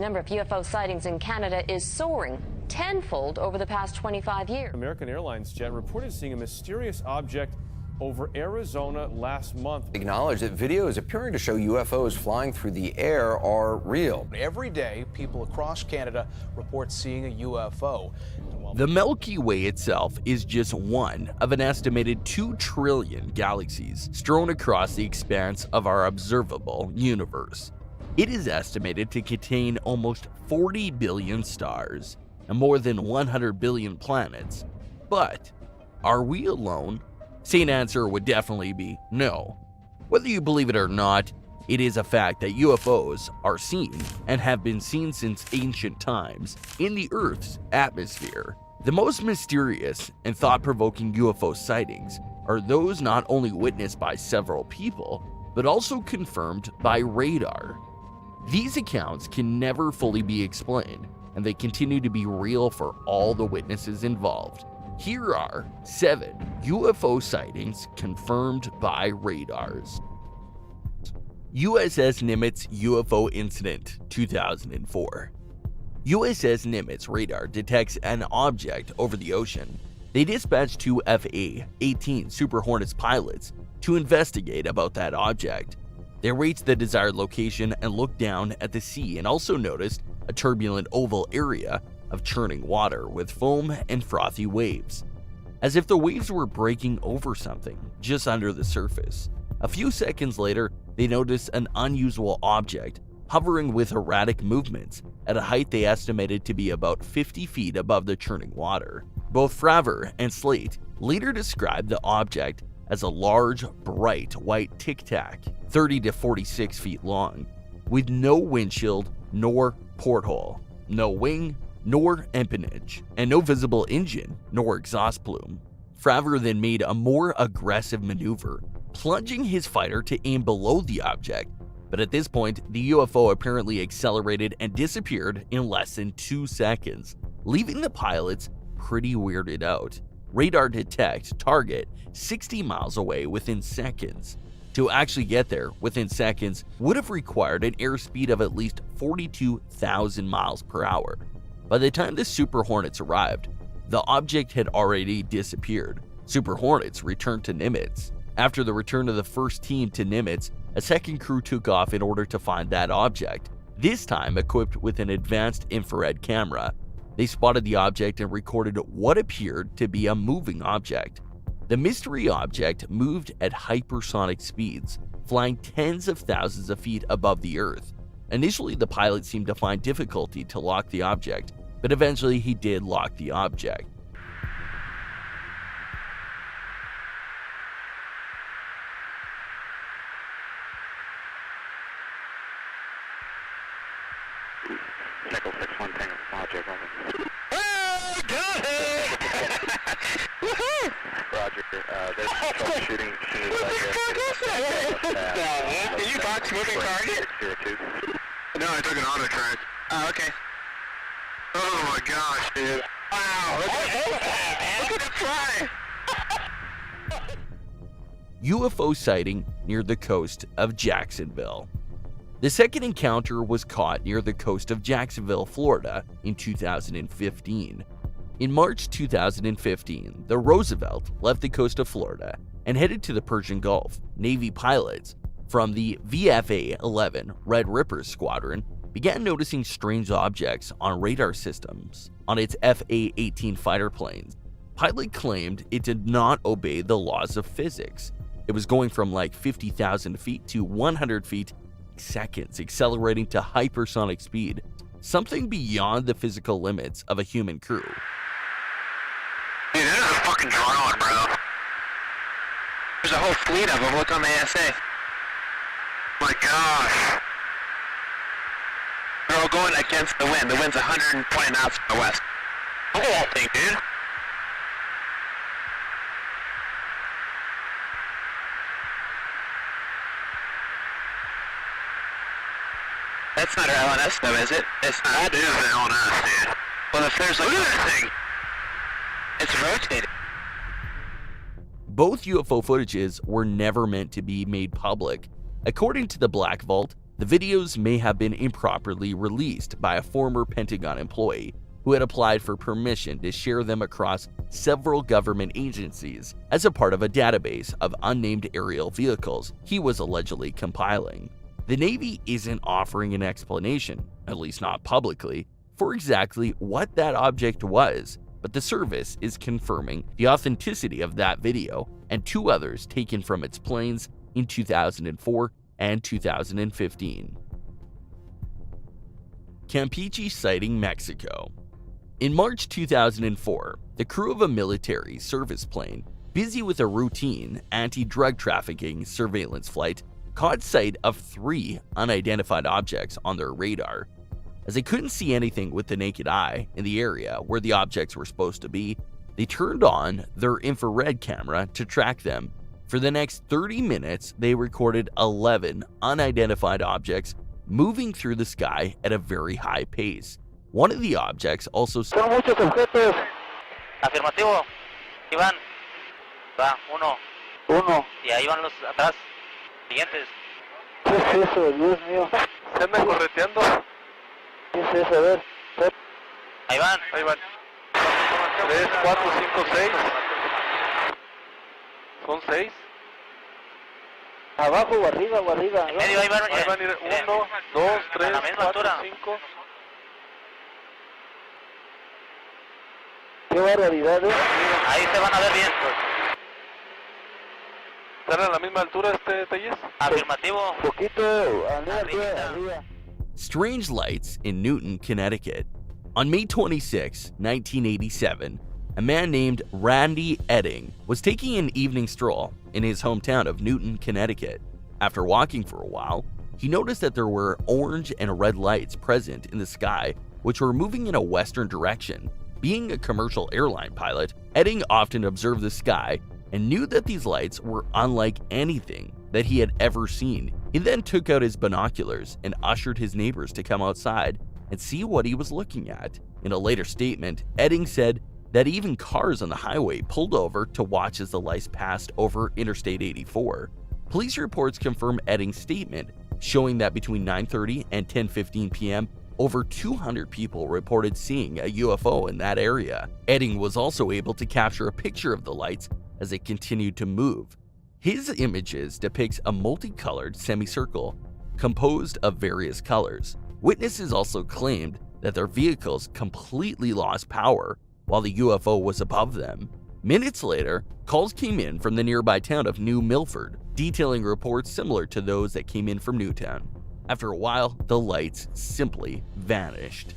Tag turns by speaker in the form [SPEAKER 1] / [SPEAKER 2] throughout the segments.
[SPEAKER 1] number of UFO sightings in Canada is soaring tenfold over the past 25 years.
[SPEAKER 2] American Airlines jet reported seeing a mysterious object over Arizona last month.
[SPEAKER 3] Acknowledge that videos appearing to show UFOs flying through the air are real.
[SPEAKER 4] Every day, people across Canada report seeing a UFO.
[SPEAKER 5] The Milky Way itself is just one of an estimated 2 trillion galaxies strewn across the expanse of our observable universe. It is estimated to contain almost 40 billion stars and more than 100 billion planets. But are we alone? Sane answer would definitely be no. Whether you believe it or not, it is a fact that UFOs are seen and have been seen since ancient times in the Earth's atmosphere. The most mysterious and thought-provoking UFO sightings are those not only witnessed by several people, but also confirmed by radar. These accounts can never fully be explained, and they continue to be real for all the witnesses involved. Here are 7 UFO sightings confirmed by radars. USS Nimitz UFO Incident 2004. USS Nimitz radar detects an object over the ocean. They dispatch 2 FA-18 Super Hornets pilots to investigate about that object. They reached the desired location and looked down at the sea and also noticed a turbulent oval area of churning water with foam and frothy waves, as if the waves were breaking over something just under the surface. A few seconds later, they noticed an unusual object hovering with erratic movements at a height they estimated to be about 50 feet above the churning water. Both Fravor and Slate later described the object as a large, bright white tic-tac, 30 to 46 feet long, with no windshield nor porthole, no wing nor empennage, and no visible engine nor exhaust plume. Fravor then made a more aggressive maneuver, plunging his fighter to aim below the object, but at this point, the UFO apparently accelerated and disappeared in less than 2 seconds, leaving the pilots pretty weirded out. Radar detect target 60 miles away within seconds. To actually get there within seconds would have required an airspeed of at least 42,000 miles per hour. By the time the Super Hornets arrived, the object had already disappeared. Super Hornets returned to Nimitz. After the return of the first team to Nimitz, a second crew took off in order to find that object, this time equipped with an advanced infrared camera. They spotted the object and recorded what appeared to be a moving object. The mystery object moved at hypersonic speeds, flying tens of thousands of feet above the Earth. Initially, the pilot seemed to find difficulty to lock the object, but eventually he did lock the object.
[SPEAKER 6] Nickel 61 Tango Project, over.
[SPEAKER 7] Oh, got it! Woohoo!
[SPEAKER 6] Roger, there's troubleshooting.
[SPEAKER 7] Did you box moving target?
[SPEAKER 6] No, I took an auto track.
[SPEAKER 7] Oh, okay.
[SPEAKER 6] Oh my gosh, dude.
[SPEAKER 7] Wow, look at it fly!
[SPEAKER 5] UFO sighting near the coast of Jacksonville. The second encounter was caught near the coast of Jacksonville, Florida in 2015. In March 2015, the Roosevelt left the coast of Florida and headed to the Persian Gulf. Navy pilots from the VFA-11 Red Rippers Squadron began noticing strange objects on radar systems on its FA-18 fighter planes. Pilot claimed it did not obey the laws of physics. It was going from like 50,000 feet to 100 feet seconds, accelerating to hypersonic speed, something beyond the physical limits of a human crew.
[SPEAKER 7] Dude, this is a fucking drone, bro. There's a whole fleet of them. Look on the ASA. My gosh. They're all going against the wind. The wind's 120 knots from the west. Look at that thing, dude. That's not our LNS though, is it? It's not.
[SPEAKER 6] That is the LNS, dude.
[SPEAKER 7] Well, if there's like...
[SPEAKER 6] Look at that thing!
[SPEAKER 7] It's rotating.
[SPEAKER 5] Both UFO footages were never meant to be made public. According to the Black Vault, The videos may have been improperly released by a former Pentagon employee who had applied for permission to share them across several government agencies as a part of a database of unnamed aerial vehicles he was allegedly compiling. The Navy isn't offering an explanation, at least not publicly, for exactly what that object was, but the service is confirming the authenticity of that video and 2 others taken from its planes in 2004 and 2015. Campeche sighting, Mexico. In March 2004, the crew of a military service plane, busy with a routine anti-drug trafficking surveillance flight, caught sight of 3 unidentified objects on their radar. As they couldn't see anything with the naked eye in the area where the objects were supposed to be, they turned on their infrared camera to track them. For the next 30 minutes, they recorded 11 unidentified objects moving through the sky at a very high pace. One of the objects also
[SPEAKER 7] Son muchos objetos. Afirmativo. Iván. Va, uno. Y ahí van los atrás. Siguientes.
[SPEAKER 8] ¿Qué es eso, Dios mío?
[SPEAKER 6] ¿Se andan correteando?
[SPEAKER 8] ¿Qué es eso? A ver.
[SPEAKER 7] Ahí van.
[SPEAKER 6] 3, 4, 5, 6. ¿Son 6?
[SPEAKER 8] ¿Abajo o arriba o arriba?
[SPEAKER 7] En medio ahí van.
[SPEAKER 6] Ahí van a ir 1, 2, 3,
[SPEAKER 7] a la misma
[SPEAKER 6] 4,
[SPEAKER 7] altura.
[SPEAKER 6] 5.
[SPEAKER 8] Qué barbaridad,
[SPEAKER 7] Ahí se van a ver bien.
[SPEAKER 6] ¿Están a la misma altura, Telles?
[SPEAKER 7] Afirmativo.
[SPEAKER 8] Poquito, arriba.
[SPEAKER 5] strange lights in Newton, Connecticut. On May 26, 1987, a man named Randy Edding was taking an evening stroll in his hometown of Newton, Connecticut. After walking for a while, he noticed that there were orange and red lights present in the sky which were moving in a western direction. Being a commercial airline pilot, Edding often observed the sky and knew that these lights were unlike anything that he had ever seen. He then took out his binoculars and ushered his neighbors to come outside and see what he was looking at. In a later statement, Edding said that even cars on the highway pulled over to watch as the lights passed over Interstate 84. Police reports confirm Edding's statement, showing that between 9:30 and 10:15 p.m., over 200 people reported seeing a UFO in that area. Edding was also able to capture a picture of the lights as they continued to move. His images depicts a multicolored semicircle composed of various colors. Witnesses also claimed that their vehicles completely lost power while the UFO was above them. Minutes later, calls came in from the nearby town of New Milford, detailing reports similar to those that came in from Newtown. After a while, the lights simply vanished.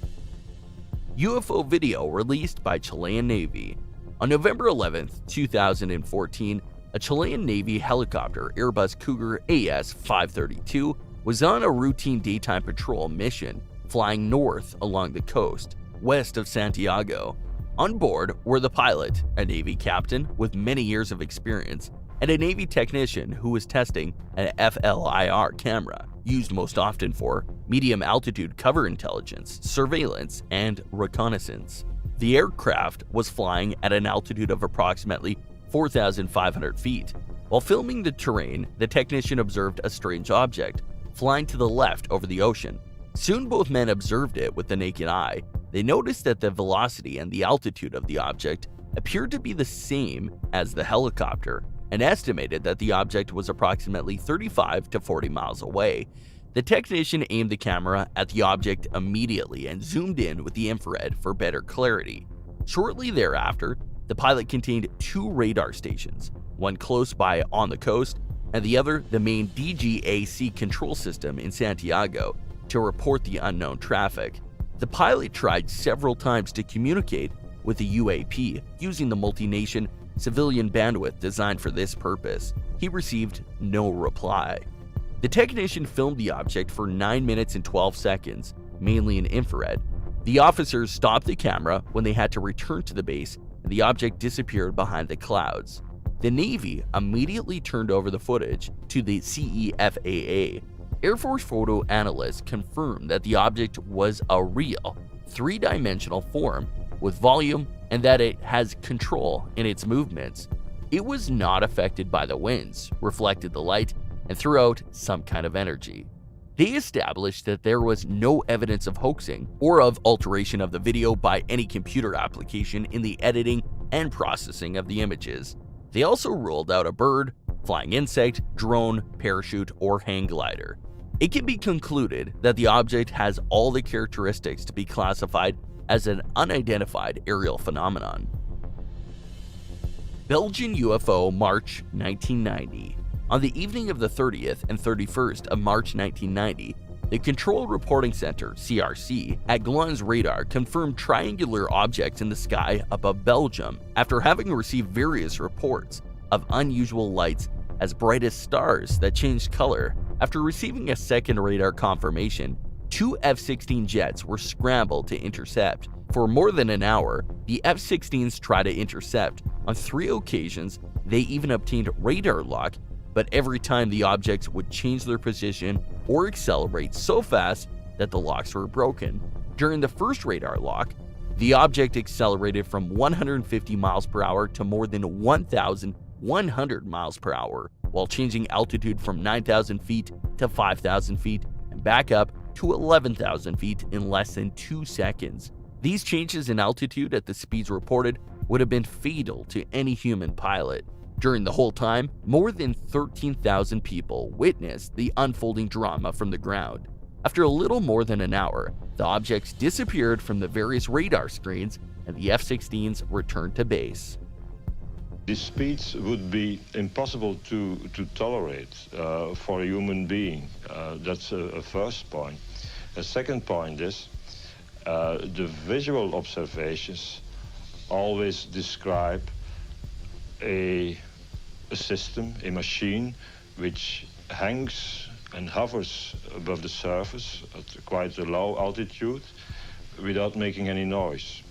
[SPEAKER 5] UFO video released by Chilean Navy. On November 11, 2014, a Chilean Navy helicopter Airbus Cougar AS-532 was on a routine daytime patrol mission flying north along the coast, west of Santiago. On board were the pilot, a Navy captain with many years of experience, and a Navy technician who was testing an FLIR camera, used most often for medium-altitude cover intelligence, surveillance, and reconnaissance. The aircraft was flying at an altitude of approximately 4,500 feet. While filming the terrain, the technician observed a strange object flying to the left over the ocean. Soon both men observed it with the naked eye. They noticed that the velocity and the altitude of the object appeared to be the same as the helicopter, and estimated that the object was approximately 35 to 40 miles away. The technician aimed the camera at the object immediately and zoomed in with the infrared for better clarity. Shortly thereafter, the pilot contained 2 radar stations, one close by on the coast, and the other the main DGAC control system in Santiago, to report the unknown traffic. The pilot tried several times to communicate with the UAP using the multi-nation civilian bandwidth designed for this purpose. He received no reply. The technician filmed the object for 9 minutes and 12 seconds, mainly in infrared. The officers stopped the camera when they had to return to the base, and the object disappeared behind the clouds. The Navy immediately turned over the footage to the CEFAA. Air Force photo analysts confirmed that the object was a real, 3-dimensional form with volume and that it has control in its movements. It was not affected by the winds, reflected the light, and threw out some kind of energy. They established that there was no evidence of hoaxing or of alteration of the video by any computer application in the editing and processing of the images. They also ruled out a bird, flying insect, drone, parachute, or hang glider. It can be concluded that the object has all the characteristics to be classified as an unidentified aerial phenomenon. Belgian UFO, March 1990. On the evening of the 30th and 31st of March 1990, the Control Reporting Center, CRC, at Glon's radar confirmed triangular objects in the sky above Belgium after having received various reports of unusual lights as bright as stars that changed color. After receiving a second radar confirmation, 2 F-16 jets were scrambled to intercept. For more than an hour, the F-16s tried to intercept. On 3 occasions, they even obtained radar lock, but every time the objects would change their position or accelerate so fast that the locks were broken. During the first radar lock, the object accelerated from 150 miles per hour to more than 1,100 miles per hour, while changing altitude from 9,000 feet to 5,000 feet and back up to 11,000 feet in less than 2 seconds. These changes in altitude at the speeds reported would have been fatal to any human pilot. During the whole time, more than 13,000 people witnessed the unfolding drama from the ground. After a little more than an hour, the objects disappeared from the various radar screens and the F-16s returned to base.
[SPEAKER 9] These speeds would be impossible to tolerate for a human being. That's a first point. A second point is the visual observations always describe a system, a machine, which hangs and hovers above the surface at quite a low altitude without making any noise.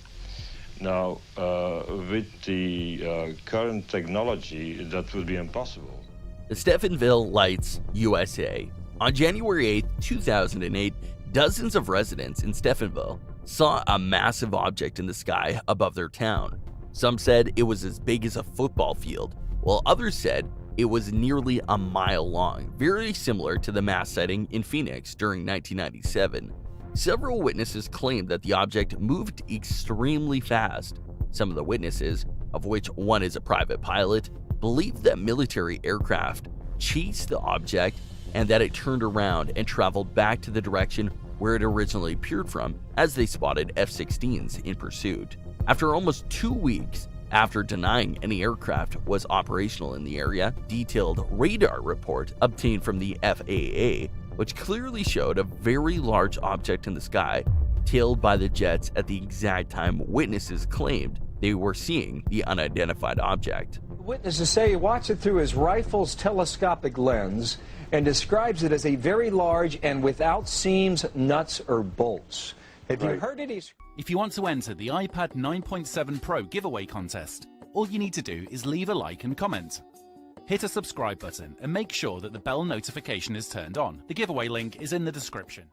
[SPEAKER 9] Now, with the current technology, that would be impossible.
[SPEAKER 5] The Stephenville Lights, USA. On January 8, 2008, dozens of residents in Stephenville saw a massive object in the sky above their town. Some said it was as big as a football field, while others said it was nearly a mile long, very similar to the mass sighting in Phoenix during 1997. Several witnesses claimed that the object moved extremely fast. Some of the witnesses, of which one is a private pilot, believed that military aircraft chased the object and that it turned around and traveled back to the direction where it originally appeared from as they spotted F-16s in pursuit. After almost 2 weeks after denying any aircraft was operational in the area, detailed radar report obtained from the FAA, which clearly showed a very large object in the sky, tailed by the jets at the exact time witnesses claimed they were seeing the unidentified object.
[SPEAKER 10] Witnesses say he watched it through his rifle's telescopic lens and describes it as a very large and without seams, nuts, or bolts. Have you heard it?
[SPEAKER 11] If you want to enter the iPad 9.7 Pro giveaway contest, all you need to do is leave a like and comment. Hit a subscribe button and make sure that the bell notification is turned on. The giveaway link is in the description.